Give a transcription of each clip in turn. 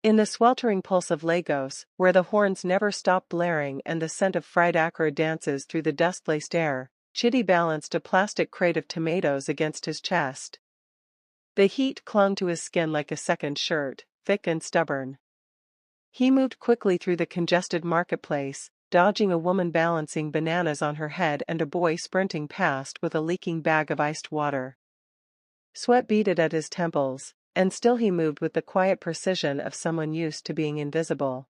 In the sweltering pulse of Lagos, where the horns never stop blaring and the scent of fried akara dances through the dust-laced air, Chidi balanced a plastic crate of tomatoes against his chest. The heat clung to his skin like a second shirt, thick and stubborn. He moved quickly through the congested marketplace, dodging a woman balancing bananas on her head and a boy sprinting past with a leaking bag of iced water. Sweat beaded at his temples, and still he moved with the quiet precision of someone used to being invisible.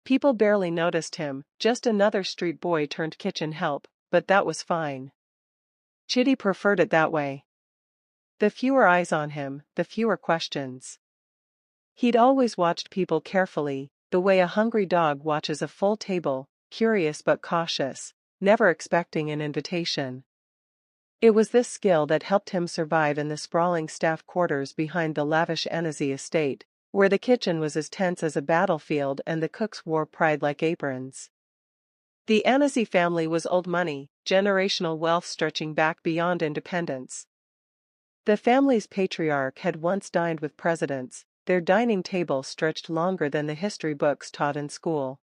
People barely noticed him, just another street boy turned kitchen help, but that was fine. Chidi preferred it that way. The fewer eyes on him, the fewer questions. He'd always watched people carefully, the way a hungry dog watches a full table, curious but cautious, never expecting an invitation. It was this skill that helped him survive in the sprawling staff quarters behind the lavish Annecy estate, where the kitchen was as tense as a battlefield and the cooks wore pride like aprons. The Annecy family was old money, generational wealth stretching back beyond independence. The family's patriarch had once dined with presidents, their dining table stretched longer than the history books taught in school.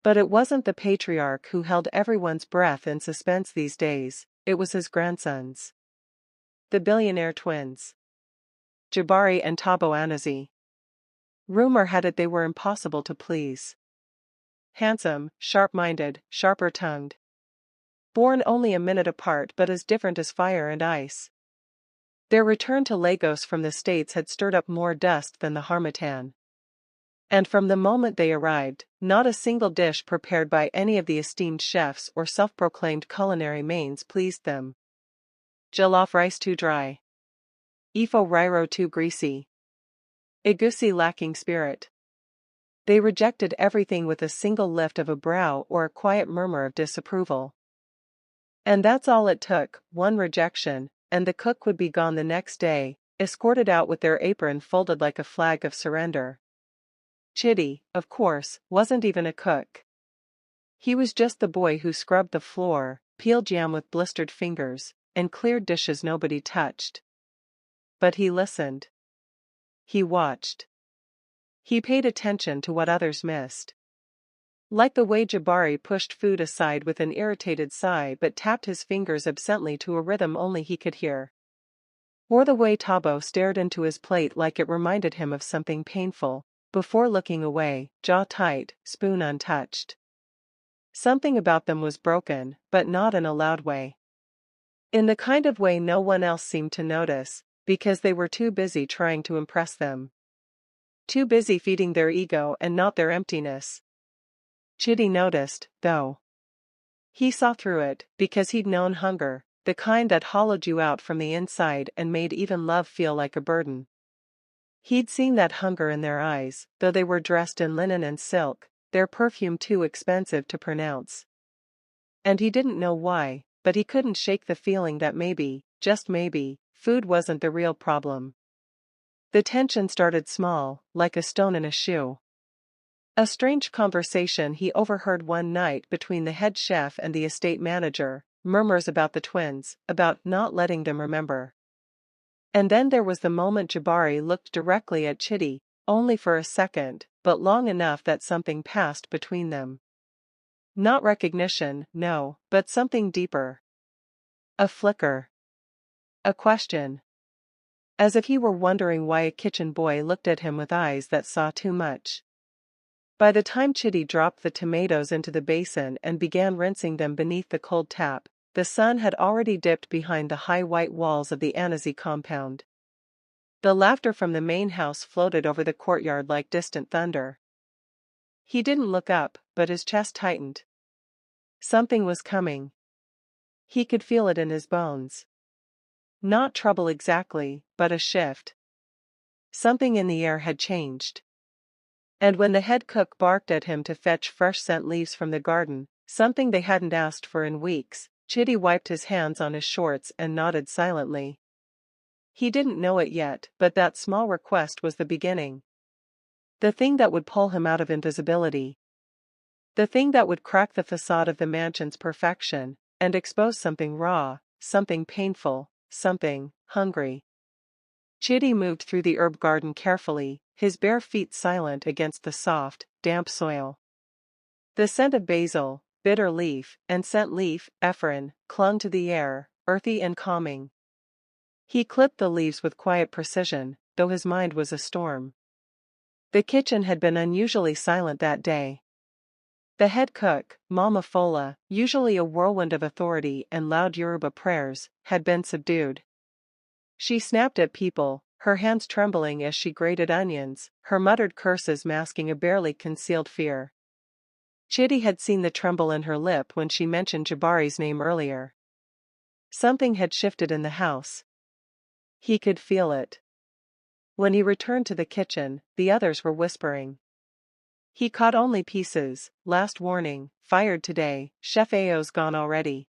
But it wasn't the patriarch who held everyone's breath in suspense these days, it was his grandsons. The Billionaire twins. Jabari and Tabo Annecy. Rumor had it they were impossible to please. Handsome, sharp-minded, sharper-tongued. Born only a minute apart but as different as fire and ice. Their return to Lagos from the States had stirred up more dust than the harmattan. And from the moment they arrived, not a single dish prepared by any of the esteemed chefs or self-proclaimed culinary mains pleased them. Jollof rice too dry. Ifo riro too greasy. Egusi lacking spirit. They rejected everything with a single lift of a brow or a quiet murmur of disapproval. And that's all it took, one rejection, and the cook would be gone the next day, escorted out with their apron folded like a flag of surrender. Chidi, of course, wasn't even a cook. He was just the boy who scrubbed the floor, peeled jam with blistered fingers, and cleared dishes nobody touched. But he listened. He watched. He paid attention to what others missed. Like the way Jabari pushed food aside with an irritated sigh but tapped his fingers absently to a rhythm only he could hear. Or the way Tabo stared into his plate like it reminded him of something painful, before looking away, jaw tight, spoon untouched. Something about them was broken, but not in a loud way. In the kind of way no one else seemed to notice, because they were too busy trying to impress them. Too busy feeding their ego and not their emptiness. Chidi noticed, though. He saw through it, because he'd known hunger, the kind that hollowed you out from the inside and made even love feel like a burden. He'd seen that hunger in their eyes, though they were dressed in linen and silk, their perfume too expensive to pronounce. And he didn't know why, but he couldn't shake the feeling that maybe, just maybe, food wasn't the real problem. The tension started small, like a stone in a shoe. A strange conversation he overheard one night between the head chef and the estate manager, murmurs about the twins, about not letting them remember. And then there was the moment Jabari looked directly at Chidi, only for a second, but long enough that something passed between them. Not recognition, no, but something deeper. A flicker. A question. As if he were wondering why a kitchen boy looked at him with eyes that saw too much. By the time Chidi dropped the tomatoes into the basin and began rinsing them beneath the cold tap, the sun had already dipped behind the high white walls of the Annecy compound. The laughter from the main house floated over the courtyard like distant thunder. He didn't look up, but his chest tightened. Something was coming. He could feel it in his bones. Not trouble exactly, but a shift. Something in the air had changed. And when the head cook barked at him to fetch fresh scent leaves from the garden, something they hadn't asked for in weeks, Chidi wiped his hands on his shorts and nodded silently. He didn't know it yet, but that small request was the beginning. The thing that would pull him out of invisibility. The thing that would crack the facade of the mansion's perfection, and expose something raw, something painful, something hungry. Chidi moved through the herb garden carefully, his bare feet silent against the soft, damp soil. The scent of basil, bitter leaf, and scent leaf, ephedrine, clung to the air, earthy and calming. He clipped the leaves with quiet precision, though his mind was a storm. The kitchen had been unusually silent that day. The head cook, Mama Fola, usually a whirlwind of authority and loud Yoruba prayers, had been subdued. She snapped at people, her hands trembling as she grated onions, her muttered curses masking a barely concealed fear. Chidi had seen the tremble in her lip when she mentioned Jabari's name earlier. Something had shifted in the house. He could feel it. When he returned to the kitchen, the others were whispering. He caught only pieces. Last warning, fired today, Chef Ao's gone already.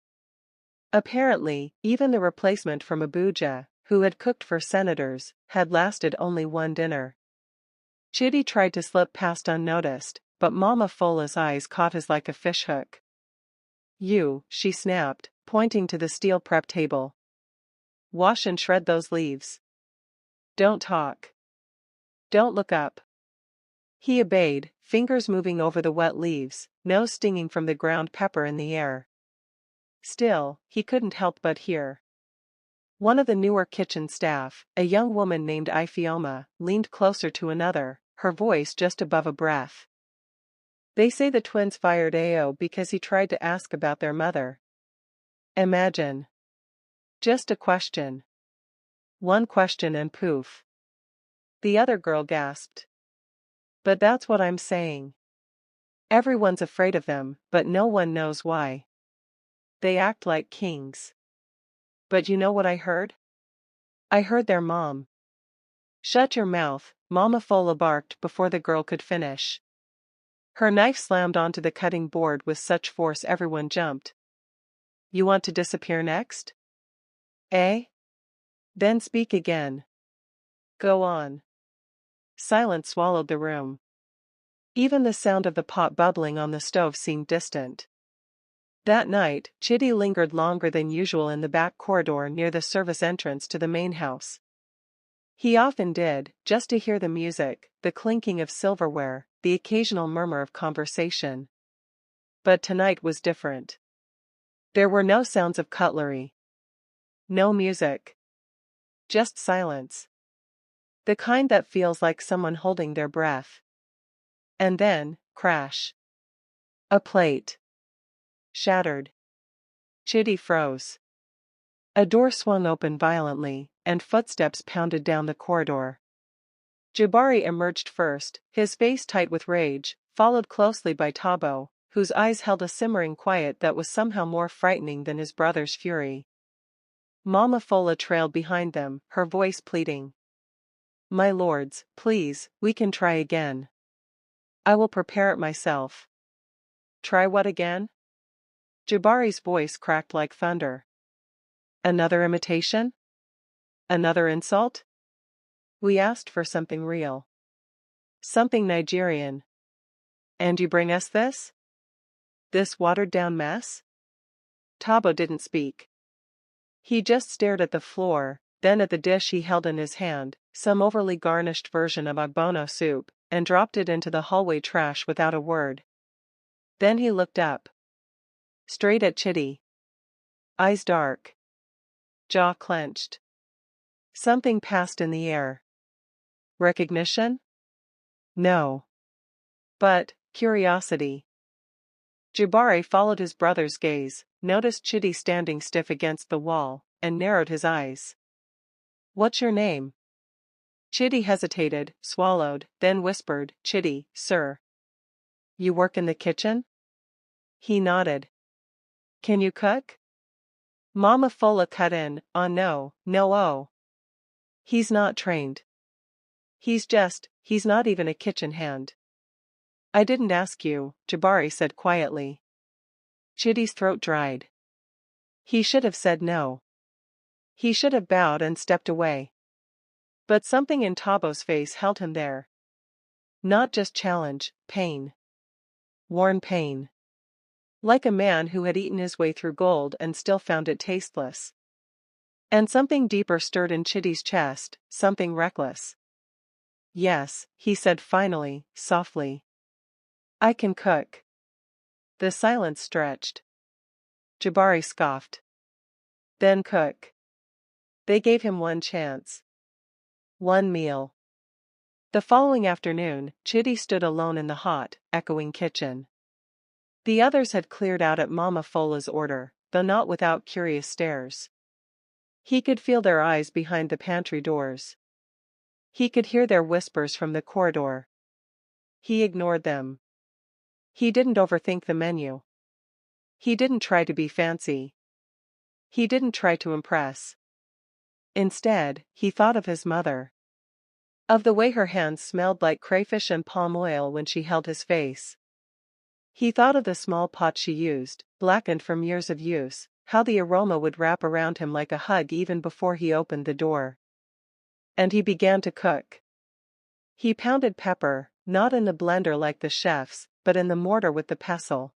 Apparently, even the replacement from Abuja, who had cooked for senators, had lasted only one dinner. Chidi tried to slip past unnoticed, but Mama Fola's eyes caught his like a fishhook. "You," she snapped, pointing to the steel prep table. "Wash and shred those leaves. Don't talk. Don't look up." He obeyed, fingers moving over the wet leaves, nose stinging from the ground pepper in the air. Still, he couldn't help but hear. One of the newer kitchen staff, a young woman named Ifeoma, leaned closer to another, her voice just above a breath. "They say the twins fired Ao because he tried to ask about their mother. Imagine. Just a question. One question and poof." The other girl gasped. "But that's what I'm saying. Everyone's afraid of them, but no one knows why. They act like kings. But you know what I heard? I heard their mom." "Shut your mouth," Mama Fola barked before the girl could finish. Her knife slammed onto the cutting board with such force everyone jumped. "You want to disappear next? Eh? Then speak again. Go on." Silence swallowed the room. Even the sound of the pot bubbling on the stove seemed distant. That night, Chidi lingered longer than usual in the back corridor near the service entrance to the main house. He often did, just to hear the music, the clinking of silverware, the occasional murmur of conversation. But tonight was different. There were no sounds of cutlery. No music. Just silence. The kind that feels like someone holding their breath. And then, crash. A plate. Shattered. Chidi froze. A door swung open violently, and footsteps pounded down the corridor. Jabari emerged first, his face tight with rage, followed closely by Tabo, whose eyes held a simmering quiet that was somehow more frightening than his brother's fury. Mama Fola trailed behind them, her voice pleading. "My lords, please, we can try again. I will prepare it myself." "Try what again?" Jabari's voice cracked like thunder. "Another imitation? Another insult? We asked for something real. Something Nigerian. And you bring us this? This watered-down mess?" Tabo didn't speak. He just stared at the floor, then at the dish he held in his hand, some overly garnished version of ogbono soup, and dropped it into the hallway trash without a word. Then he looked up. Straight at Chidi. Eyes dark. Jaw clenched. Something passed in the air. Recognition? No. But curiosity. Jabari followed his brother's gaze, noticed Chidi standing stiff against the wall, and narrowed his eyes. "What's your name?" Chidi hesitated, swallowed, then whispered, "Chidi, sir." "You work in the kitchen?" He nodded. "Can you cook?" Mama Fola cut in, no, oh. He's not trained. He's not even a kitchen hand." "I didn't ask you," Jabari said quietly. Chidi's throat dried. He should have said no. He should have bowed and stepped away. But something in Tabo's face held him there. Not just challenge, pain. Worn pain. Like a man who had eaten his way through gold and still found it tasteless. And something deeper stirred in Chidi's chest, something reckless. Yes, he said finally, softly. I can cook. The silence stretched. Jabari scoffed. Then cook. They gave him one chance. One meal. The following afternoon, Chidi stood alone in the hot, echoing kitchen. The others had cleared out at Mama Fola's order, though not without curious stares. He could feel their eyes behind the pantry doors. He could hear their whispers from the corridor. He ignored them. He didn't overthink the menu. He didn't try to be fancy. He didn't try to impress. Instead, he thought of his mother. Of the way her hands smelled like crayfish and palm oil when she held his face. He thought of the small pot she used, blackened from years of use, how the aroma would wrap around him like a hug even before he opened the door. And he began to cook. He pounded pepper, not in the blender like the chefs, but in the mortar with the pestle.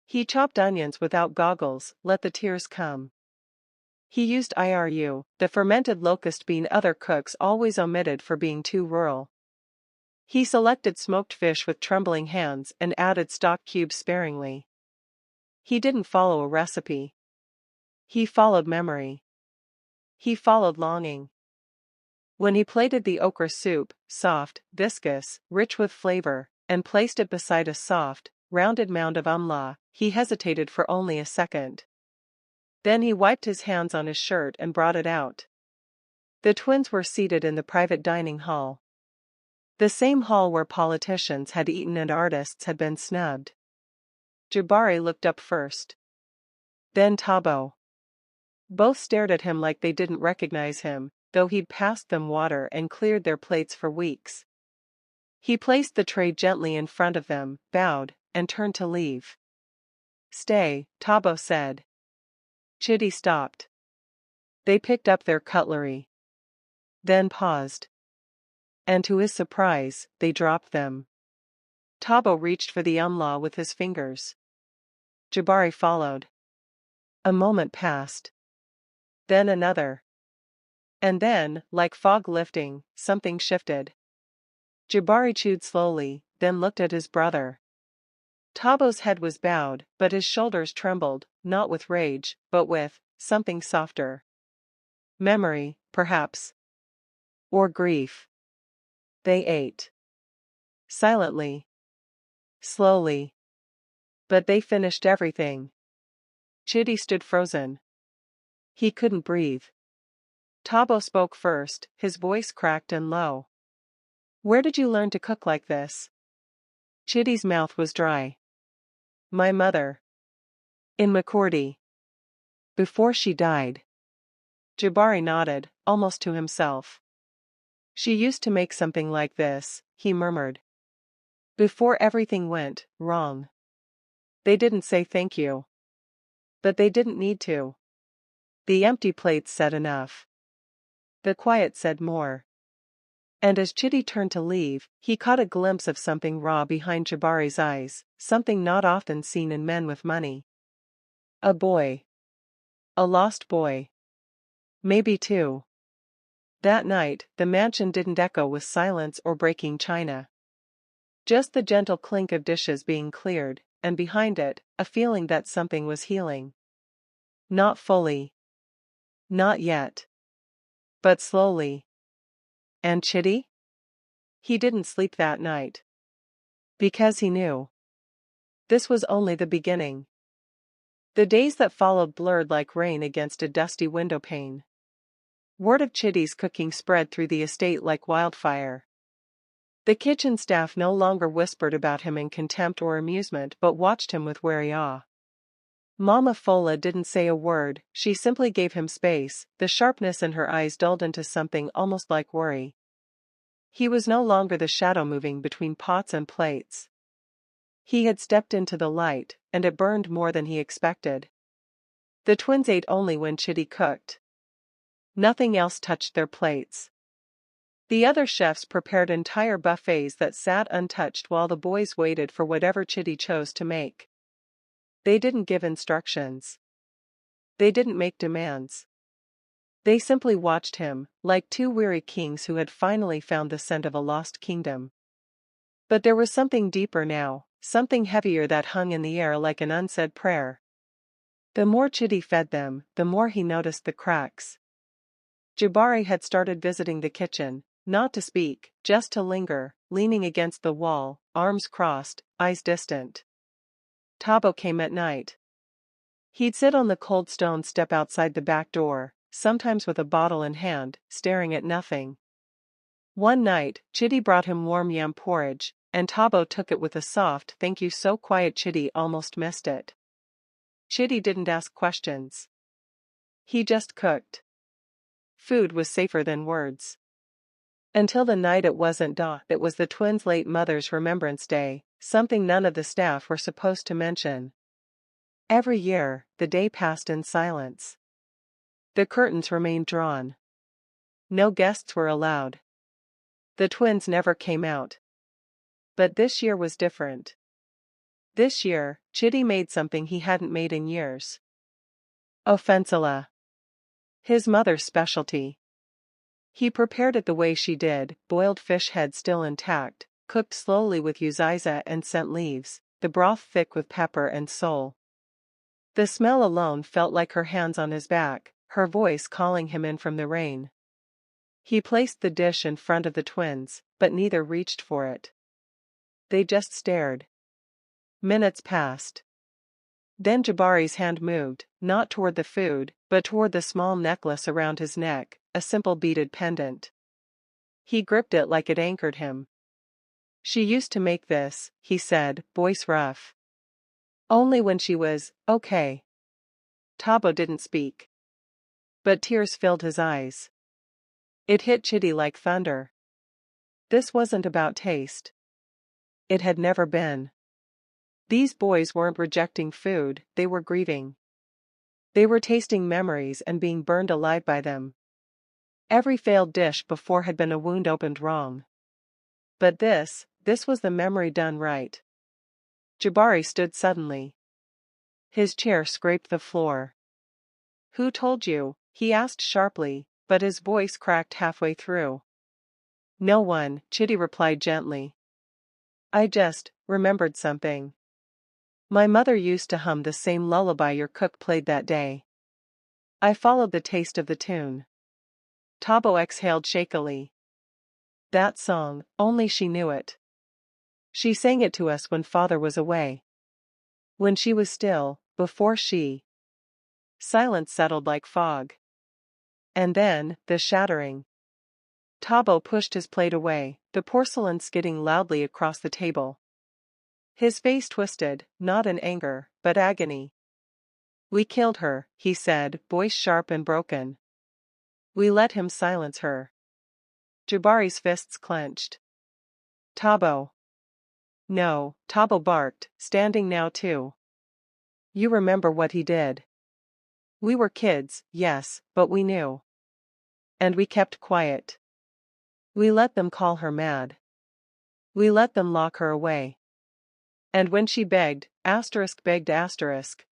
He chopped onions without goggles, let the tears come. He used IRU, the fermented locust bean other cooks always omitted for being too rural. He selected smoked fish with trembling hands and added stock cubes sparingly. He didn't follow a recipe. He followed memory. He followed longing. When he plated the okra soup, soft, viscous, rich with flavor, and placed it beside a soft, rounded mound of umla, he hesitated for only a second. Then he wiped his hands on his shirt and brought it out. The twins were seated in the private dining hall. The same hall where politicians had eaten and artists had been snubbed. Jabari looked up first. Then Tabo. Both stared at him like they didn't recognize him, though he'd passed them water and cleared their plates for weeks. He placed the tray gently in front of them, bowed, and turned to leave. Stay, Tabo said. Chidi stopped. They picked up their cutlery. Then paused. And to his surprise, they dropped them. Tabo reached for the umla with his fingers. Jabari followed. A moment passed. Then another. And then, like fog lifting, something shifted. Jabari chewed slowly, then looked at his brother. Tabo's head was bowed, but his shoulders trembled, not with rage, but with something softer. Memory, perhaps. Or grief. They ate. Silently. Slowly. But they finished everything. Chidi stood frozen. He couldn't breathe. Tabo spoke first, his voice cracked and low. Where did you learn to cook like this? Chidi's mouth was dry. My mother. In Makurdi. Before she died. Jabari nodded, almost to himself. She used to make something like this, he murmured. Before everything went wrong. They didn't say thank you. But they didn't need to. The empty plates said enough. The quiet said more. And as Chidi turned to leave, he caught a glimpse of something raw behind Jabari's eyes, something not often seen in men with money. A boy. A lost boy. Maybe two. That night, the mansion didn't echo with silence or breaking china. Just the gentle clink of dishes being cleared, and behind it, a feeling that something was healing. Not fully. Not yet. But slowly. And Chidi? He didn't sleep that night. Because he knew. This was only the beginning. The days that followed blurred like rain against a dusty windowpane. Word of Chidi's cooking spread through the estate like wildfire. The kitchen staff no longer whispered about him in contempt or amusement but watched him with wary awe. Mama Fola didn't say a word, she simply gave him space, the sharpness in her eyes dulled into something almost like worry. He was no longer the shadow moving between pots and plates. He had stepped into the light, and it burned more than he expected. The twins ate only when Chidi cooked. Nothing else touched their plates. The other chefs prepared entire buffets that sat untouched while the boys waited for whatever Chidi chose to make. They didn't give instructions. They didn't make demands. They simply watched him, like two weary kings who had finally found the scent of a lost kingdom. But there was something deeper now, something heavier that hung in the air like an unsaid prayer. The more Chidi fed them, the more he noticed the cracks. Jabari had started visiting the kitchen, not to speak, just to linger, leaning against the wall, arms crossed, eyes distant. Tabo came at night. He'd sit on the cold stone step outside the back door, sometimes with a bottle in hand, staring at nothing. One night, Chidi brought him warm yam porridge, and Tabo took it with a soft "thank you" so quiet Chidi almost missed it. Chidi didn't ask questions. He just cooked. Food was safer than words. Until the night it wasn't Da, it was the twins' late mother's Remembrance Day, something none of the staff were supposed to mention. Every year, the day passed in silence. The curtains remained drawn. No guests were allowed. The twins never came out. But this year was different. This year, Chidi made something he hadn't made in years. Offensala. His mother's specialty. He prepared it the way she did, boiled fish head still intact, cooked slowly with uziza and scent leaves, the broth thick with pepper and sole. The smell alone felt like her hands on his back, her voice calling him in from the rain. He placed the dish in front of the twins, but neither reached for it. They just stared. Minutes passed. Then Jabari's hand moved, not toward the food, but toward the small necklace around his neck, a simple beaded pendant. He gripped it like it anchored him. She used to make this, he said, voice rough. Only when she was okay. Tabo didn't speak. But tears filled his eyes. It hit Chidi like thunder. This wasn't about taste. It had never been. These boys weren't rejecting food, they were grieving. They were tasting memories and being burned alive by them. Every failed dish before had been a wound opened wrong. But this was the memory done right. Jabari stood suddenly. His chair scraped the floor. Who told you? He asked sharply, but his voice cracked halfway through. No one, Chidi replied gently. I just remembered something. My mother used to hum the same lullaby your cook played that day. I followed the taste of the tune. Tabo exhaled shakily. That song, only she knew it. She sang it to us when father was away. When she was still, before she. Silence settled like fog. And then, the shattering. Tabo pushed his plate away, the porcelain skidding loudly across the table. His face twisted, not in anger, but agony. We killed her, he said, voice sharp and broken. We let him silence her. Jabari's fists clenched. Tabo. No, Tabo barked, standing now too. You remember what he did. We were kids, yes, but we knew. And we kept quiet. We let them call her mad. We let them lock her away. And when she begged, begged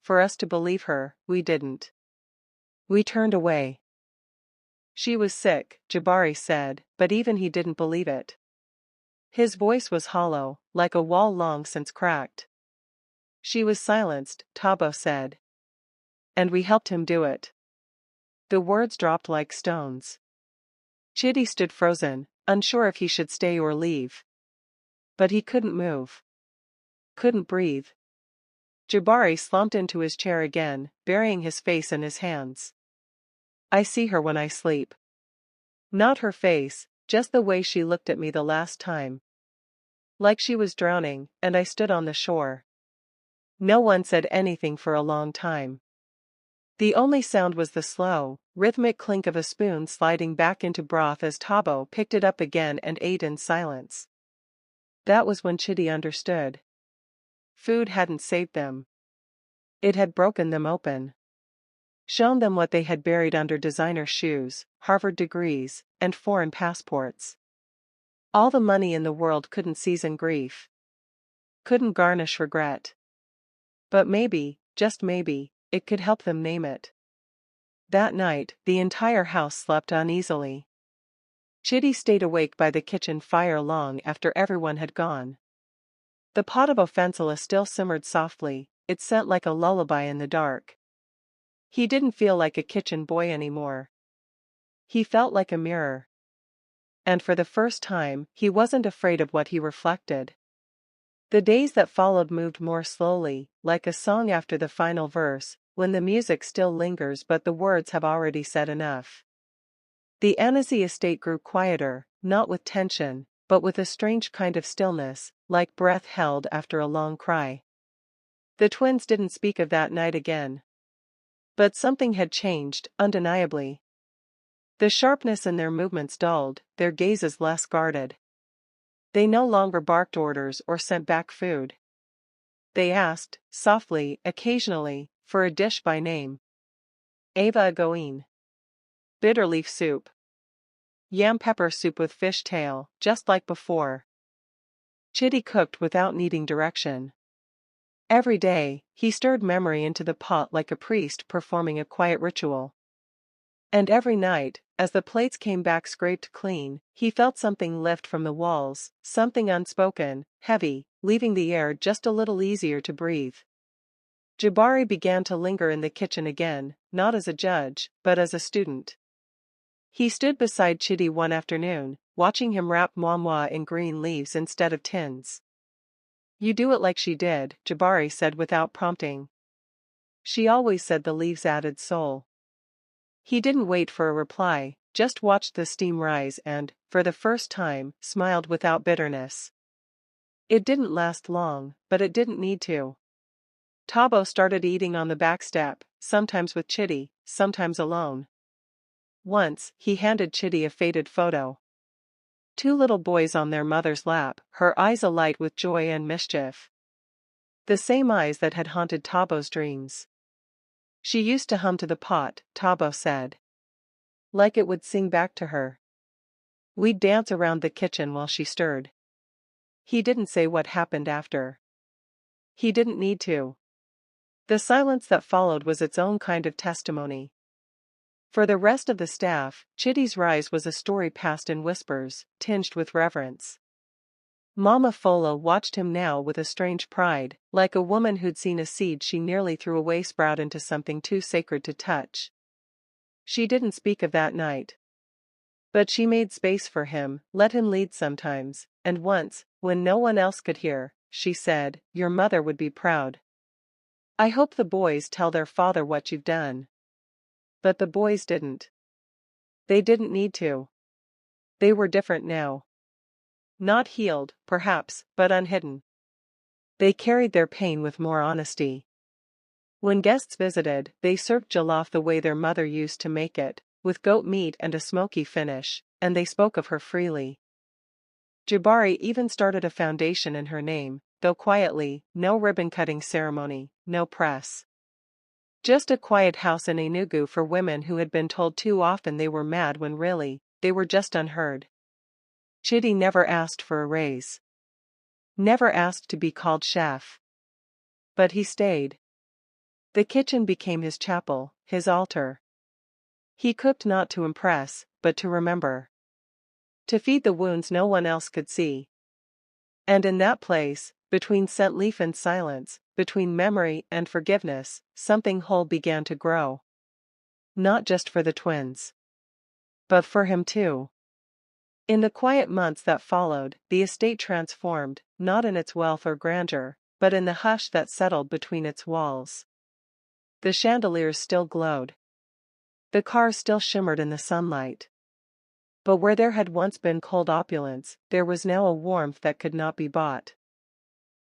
for us to believe her, we didn't. We turned away. She was sick, Jabari said, but even he didn't believe it. His voice was hollow, like a wall long since cracked. She was silenced, Tabo said. And we helped him do it. The words dropped like stones. Chidi stood frozen, unsure if he should stay or leave. But he couldn't move. Couldn't breathe. Jabari slumped into his chair again, burying his face in his hands. I see her when I sleep. Not her face, just the way she looked at me the last time. Like she was drowning, and I stood on the shore. No one said anything for a long time. The only sound was the slow, rhythmic clink of a spoon sliding back into broth as Tabo picked it up again and ate in silence. That was when Chidi understood. Food hadn't saved them. It had broken them open. Shown them what they had buried under designer shoes, Harvard degrees, and foreign passports. All the money in the world couldn't season grief. Couldn't garnish regret. But maybe, just maybe, it could help them name it. That night, the entire house slept uneasily. Chitty stayed awake by the kitchen fire long after everyone had gone. The pot of offensala still simmered softly, its scent like a lullaby in the dark. He didn't feel like a kitchen boy anymore. He felt like a mirror. And for the first time, he wasn't afraid of what he reflected. The days that followed moved more slowly, like a song after the final verse, when the music still lingers but the words have already said enough. The Annecy estate grew quieter, not with tension, but with a strange kind of stillness, like breath held after a long cry. The twins didn't speak of that night again. But something had changed, undeniably. The sharpness in their movements dulled, their gazes less guarded. They no longer barked orders or sent back food. They asked, softly, occasionally, for a dish by name. Ava Agoin. Bitterleaf soup. Yam pepper soup with fish tail, just like before. Chitty cooked without needing direction. Every day, he stirred memory into the pot like a priest performing a quiet ritual. And every night, as the plates came back scraped clean, he felt something lift from the walls, something unspoken, heavy, leaving the air just a little easier to breathe. Jabari began to linger in the kitchen again, not as a judge, but as a student. He stood beside Chitty one afternoon, watching him wrap moi in green leaves instead of tins. "You do it like she did," Jabari said without prompting. "She always said the leaves added soul." He didn't wait for a reply, just watched the steam rise and, for the first time, smiled without bitterness. It didn't last long, but it didn't need to. Tabo started eating on the back step, sometimes with Chitty, sometimes alone. Once, he handed Chitty a faded photo. Two little boys on their mother's lap, her eyes alight with joy and mischief. The same eyes that had haunted Tabo's dreams. She used to hum to the pot, Tabo said. Like it would sing back to her. We'd dance around the kitchen while she stirred. He didn't say what happened after. He didn't need to. The silence that followed was its own kind of testimony. For the rest of the staff, Chitty's rise was a story passed in whispers, tinged with reverence. Mama Fola watched him now with a strange pride, like a woman who'd seen a seed she nearly threw away sprout into something too sacred to touch. She didn't speak of that night. But she made space for him, let him lead sometimes, and once, when no one else could hear, she said, "Your mother would be proud. I hope the boys tell their father what you've done." But the boys didn't. They didn't need to. They were different now. Not healed, perhaps, but unhidden. They carried their pain with more honesty. When guests visited, they served jollof the way their mother used to make it, with goat meat and a smoky finish, and they spoke of her freely. Jabari even started a foundation in her name, though quietly, no ribbon-cutting ceremony, no press. Just a quiet house in Enugu for women who had been told too often they were mad when really, they were just unheard. Chitty never asked for a raise. Never asked to be called chef. But he stayed. The kitchen became his chapel, his altar. He cooked not to impress, but to remember. To feed the wounds no one else could see. And in that place, between scent leaf and silence, between memory and forgiveness, something whole began to grow. Not just for the twins. But for him too. In the quiet months that followed, the estate transformed, not in its wealth or grandeur, but in the hush that settled between its walls. The chandeliers still glowed. The cars still shimmered in the sunlight. But where there had once been cold opulence, there was now a warmth that could not be bought.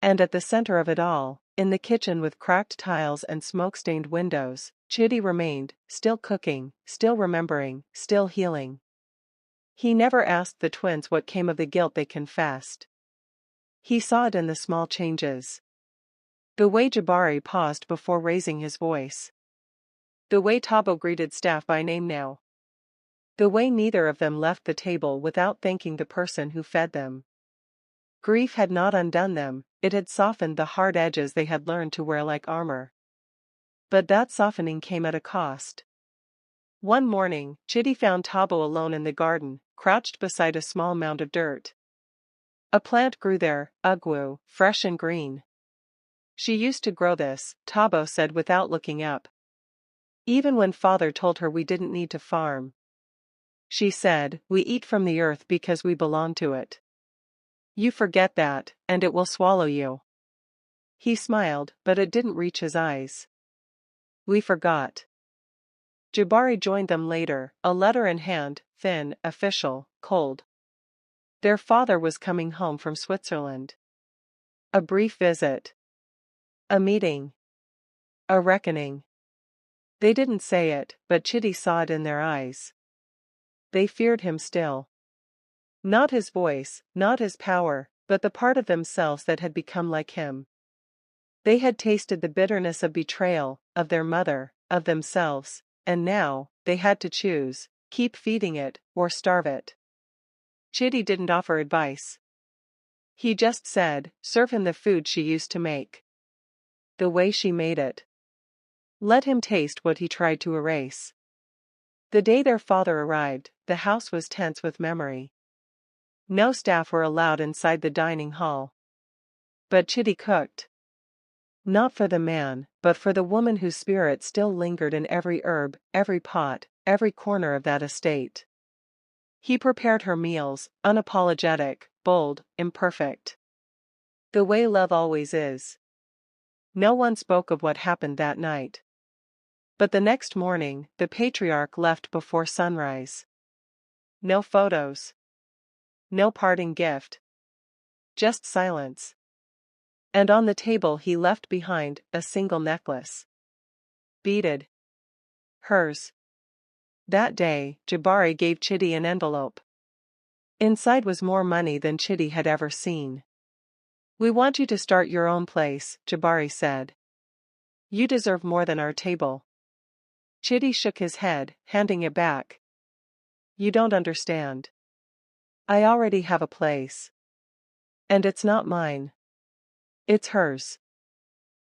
And at the center of it all, in the kitchen with cracked tiles and smoke-stained windows, Chitty remained, still cooking, still remembering, still healing. He never asked the twins what came of the guilt they confessed. He saw it in the small changes. The way Jabari paused before raising his voice. The way Tabo greeted staff by name now. The way neither of them left the table without thanking the person who fed them. Grief had not undone them, it had softened the hard edges they had learned to wear like armor. But that softening came at a cost. One morning, Chitty found Tabo alone in the garden, crouched beside a small mound of dirt. A plant grew there, ugwu, fresh and green. She used to grow this, Tabo said without looking up. Even when father told her we didn't need to farm. She said, we eat from the earth because we belong to it. You forget that, and it will swallow you. He smiled, but it didn't reach his eyes. We forgot. Jabari joined them later, a letter in hand, thin, official, cold. Their father was coming home from Switzerland. A brief visit. A meeting. A reckoning. They didn't say it, but Chitty saw it in their eyes. They feared him still. Not his voice, not his power, but the part of themselves that had become like him. They had tasted the bitterness of betrayal, of their mother, of themselves, and now, they had to choose, keep feeding it, or starve it. Chitty didn't offer advice. He just said, serve him the food she used to make. The way she made it. Let him taste what he tried to erase. The day their father arrived, the house was tense with memory. No staff were allowed inside the dining hall. But Chitty cooked. Not for the man, but for the woman whose spirit still lingered in every herb, every pot, every corner of that estate. He prepared her meals, unapologetic, bold, imperfect. The way love always is. No one spoke of what happened that night. But the next morning, the patriarch left before sunrise. No photos. No parting gift. Just silence. And on the table he left behind a single necklace. Beaded. Hers. That day, Jabari gave Chitty an envelope. Inside was more money than Chitty had ever seen. We want you to start your own place, Jabari said. You deserve more than our table. Chitty shook his head, handing it back. You don't understand. I already have a place. And it's not mine. It's hers.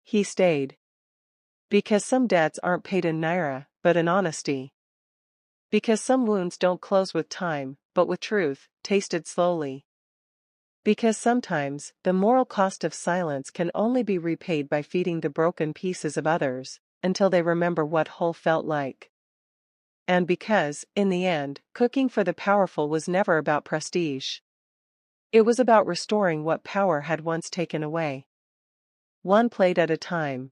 He stayed. Because some debts aren't paid in naira, but in honesty. Because some wounds don't close with time, but with truth, tasted slowly. Because sometimes, the moral cost of silence can only be repaid by feeding the broken pieces of others, until they remember what whole felt like. And because, in the end, cooking for the powerful was never about prestige. It was about restoring what power had once taken away. One plate at a time.